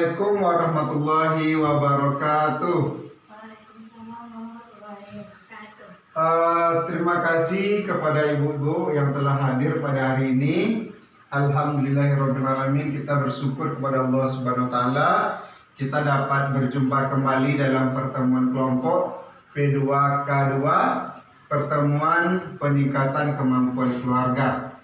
Assalamualaikum warahmatullahi wabarakatuh. Waalaikumsalam warahmatullahi wabarakatuh. Terima kasih kepada ibu-ibu yang telah hadir pada hari ini. Alhamdulillahirrahmanirrahim. Kita bersyukur kepada Allah Subhanahu wa Ta'ala. Kita dapat berjumpa kembali dalam pertemuan kelompok P2K2, pertemuan peningkatan kemampuan keluarga.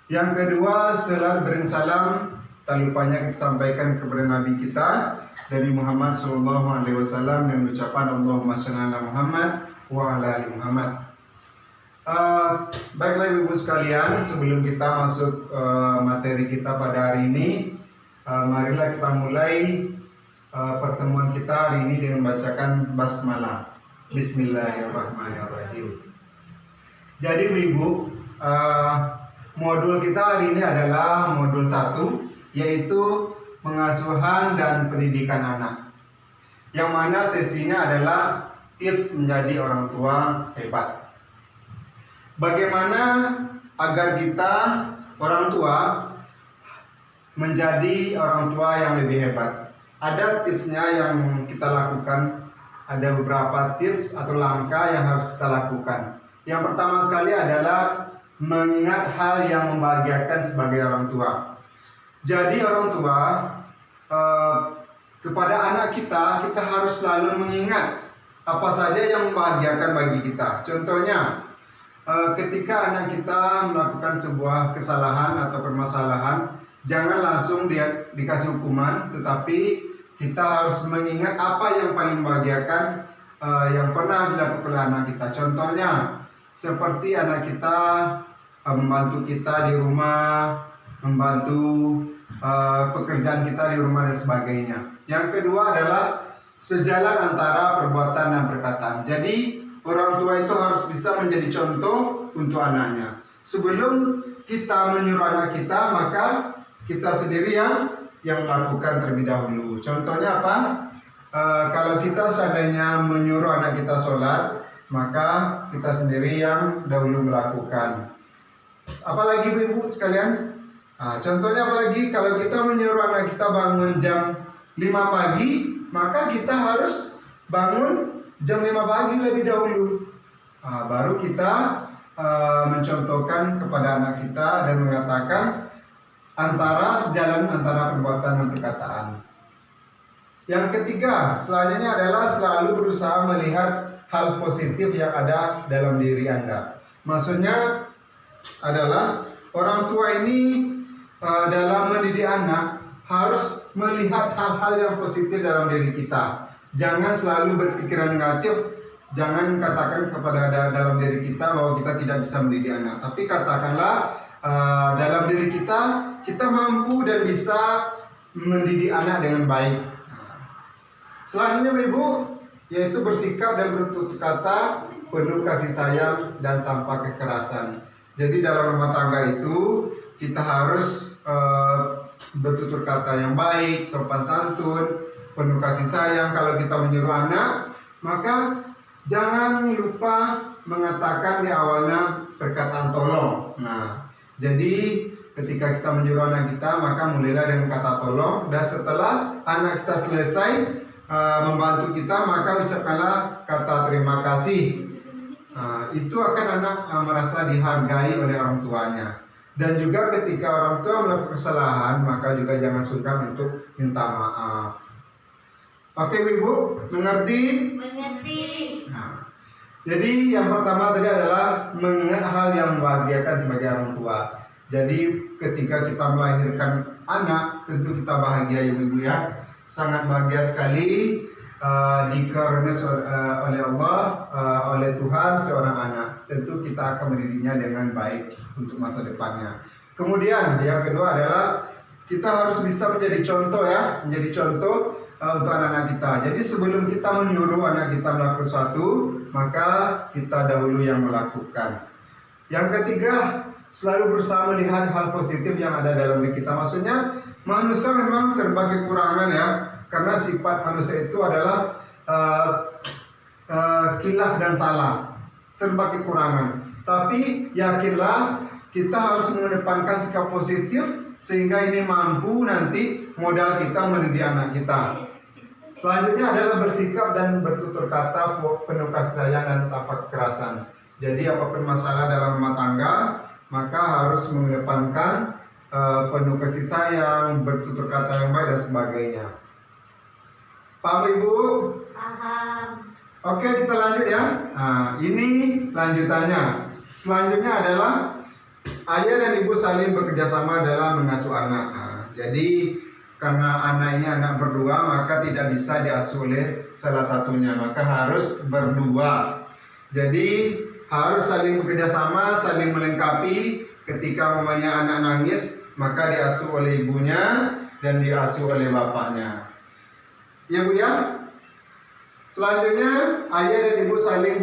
Yang kedua, salat bering salam tak lupanya kita sampaikan kepada Nabi kita Nabi Muhammad SAW dengan ucapan Allahumma shalli ala Muhammad wa ala ali Muhammad. Baiklah ibu sekalian, sebelum kita masuk materi kita pada hari ini, marilah kita mulai pertemuan kita hari ini dengan membacakan basmalah. Bismillahirrahmanirrahim. Jadi ibu, modul kita hari ini adalah modul 1, yaitu pengasuhan dan pendidikan anak, yang mana sesinya adalah tips menjadi orang tua hebat. Bagaimana agar kita orang tua menjadi orang tua yang lebih hebat? Ada tipsnya yang kita lakukan. Ada beberapa tips atau langkah yang harus kita lakukan. Yang pertama sekali adalah mengingat hal yang membahagiakan sebagai orang tua. Jadi orang tua kepada anak kita harus selalu mengingat apa saja yang membahagiakan bagi kita. Contohnya, ketika anak kita melakukan sebuah kesalahan atau permasalahan, jangan langsung dia dikasih hukuman, tetapi kita harus mengingat apa yang paling membahagiakan yang pernah dilakukan oleh anak kita. Contohnya, seperti anak kita membantu kita di rumah, membantu pekerjaan kita di rumah dan sebagainya. Yang kedua adalah sejalan antara perbuatan dan perkataan. Jadi orang tua itu harus bisa menjadi contoh untuk anaknya. Sebelum kita menyuruh anak kita, maka kita sendiri yang melakukan terlebih dahulu. Contohnya apa? Kalau kita seandainya menyuruh anak kita sholat, maka kita sendiri yang dahulu melakukan. Apalagi ibu-ibu sekalian, contohnya apalagi kalau kita menyuruh anak kita bangun jam 5 pagi, maka kita harus bangun jam 5 pagi lebih dahulu. Baru kita mencontohkan kepada anak kita dan mengatakan sejalan antara perbuatan dan perkataan. Yang ketiga, selanjutnya adalah selalu berusaha melihat hal positif yang ada dalam diri Anda. Maksudnya adalah orang tua ini dalam mendidik anak harus melihat hal-hal yang positif dalam diri kita. Jangan selalu berpikiran negatif. Jangan katakan kepada dalam diri kita bahwa kita tidak bisa mendidik anak. Tapi katakanlah dalam diri kita mampu dan bisa mendidik anak dengan baik. Selanjutnya ibu, yaitu bersikap dan bertutur kata penuh kasih sayang dan tanpa kekerasan. Jadi dalam rumah tangga itu kita harus bertutur kata yang baik, sopan santun, penuh kasih sayang. Kalau kita menyuruh anak, maka jangan lupa mengatakan di awalnya perkataan tolong. Jadi ketika kita menyuruh anak kita, maka mulailah dengan kata tolong. Dan setelah anak kita selesai membantu kita, maka ucapkanlah kata terima kasih. Itu akan anak merasa dihargai oleh orang tuanya. Dan juga ketika orang tua melakukan kesalahan, maka juga jangan sungkan untuk minta maaf. Oke ibu, mengerti? Mengerti. Jadi yang pertama tadi adalah mengingat hal yang membahagiakan sebagai orang tua. Jadi ketika kita melahirkan anak, tentu kita bahagia ibu-ibu ya. Sangat bahagia sekali dikaruniai oleh Allah, oleh Tuhan seorang anak. Tentu kita akan mendidiknya dengan baik untuk masa depannya. Kemudian yang kedua adalah kita harus bisa menjadi contoh ya, menjadi contoh untuk anak-anak kita. Jadi sebelum kita menyuruh anak kita melakukan sesuatu, maka kita dahulu yang melakukan. Yang ketiga, selalu berusaha melihat hal positif yang ada dalam diri kita. Maksudnya manusia memang serba kekurangan ya, karena sifat manusia itu adalah khilaf dan salah, serba kekurangan. Tapi yakinlah kita harus mengedepankan sikap positif sehingga ini mampu nanti modal kita mendidik anak kita. Selanjutnya adalah bersikap dan bertutur kata penuh kasih sayang dan tanpa kekerasan. Jadi apapun masalah dalam rumah tangga, maka harus mengedepankan penuh kasih sayang, bertutur kata yang baik dan sebagainya. Paham Ibu? Paham. Oke, kita lanjut ya. Nah, ini lanjutannya. Selanjutnya adalah ayah dan ibu saling bekerjasama dalam mengasuh anak. Jadi karena anak ini anak berdua, maka tidak bisa diasuh oleh salah satunya, maka harus berdua. Jadi harus saling bekerjasama, saling melengkapi. Ketika mamanya anak nangis, maka diasuh oleh ibunya dan diasuh oleh bapaknya. Ya Bu ya. Selanjutnya ayah dan ibu saling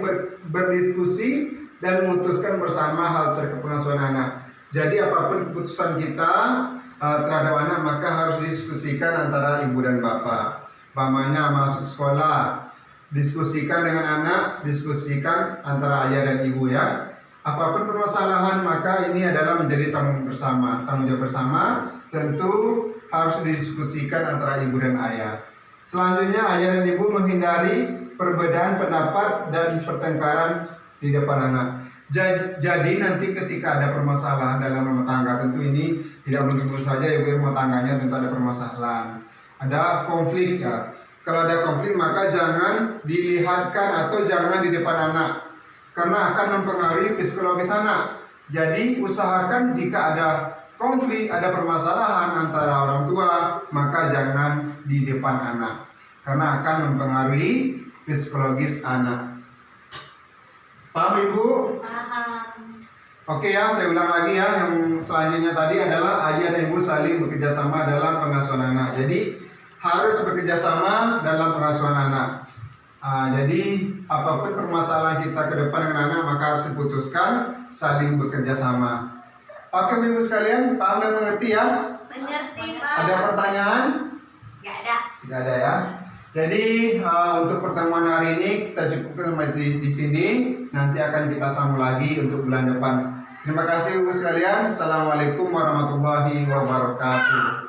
berdiskusi dan memutuskan bersama hal terkait pengasuhan anak. Jadi apapun keputusan kita terhadap anak, maka harus didiskusikan antara ibu dan bapak. Pamannya masuk sekolah, diskusikan dengan anak, diskusikan antara ayah dan ibu ya. Apapun permasalahan, maka ini adalah menjadi tanggung jawab bersama. Tentu harus didiskusikan antara ibu dan ayah. Selanjutnya ayah dan ibu menghindari perbedaan pendapat dan pertengkaran di depan anak. Jadi nanti ketika ada permasalahan dalam rumah tangga, tentu ini tidak mulus-mulus saja ya Bu, rumah tangganya tentu ada permasalahan, ada konflik ya. Kalau ada konflik maka jangan dilihatkan atau jangan di depan anak, karena akan mempengaruhi psikologis anak. Jadi usahakan jika ada konflik, ada permasalahan antara orang tua, maka jangan di depan anak, karena akan mempengaruhi psikologis anak. Paham Ibu? Paham. Oke ya, saya ulang lagi ya. Yang selanjutnya tadi adalah ayah dan ibu saling bekerjasama dalam pengasuhan anak. Jadi harus bekerjasama dalam pengasuhan anak. Jadi apapun permasalahan kita ke depan dengan anak, maka harus diputuskan saling bekerjasama. Oke Ibu sekalian, paham dan mengerti ya? Mengerti Pak. Ada pertanyaan? Gak ada. Tidak ada ya. Jadi untuk pertemuan hari ini kita cukupkan sampai di sini. Nanti akan kita sambung lagi untuk bulan depan. Terima kasih Ibu sekalian. Assalamualaikum warahmatullahi wabarakatuh.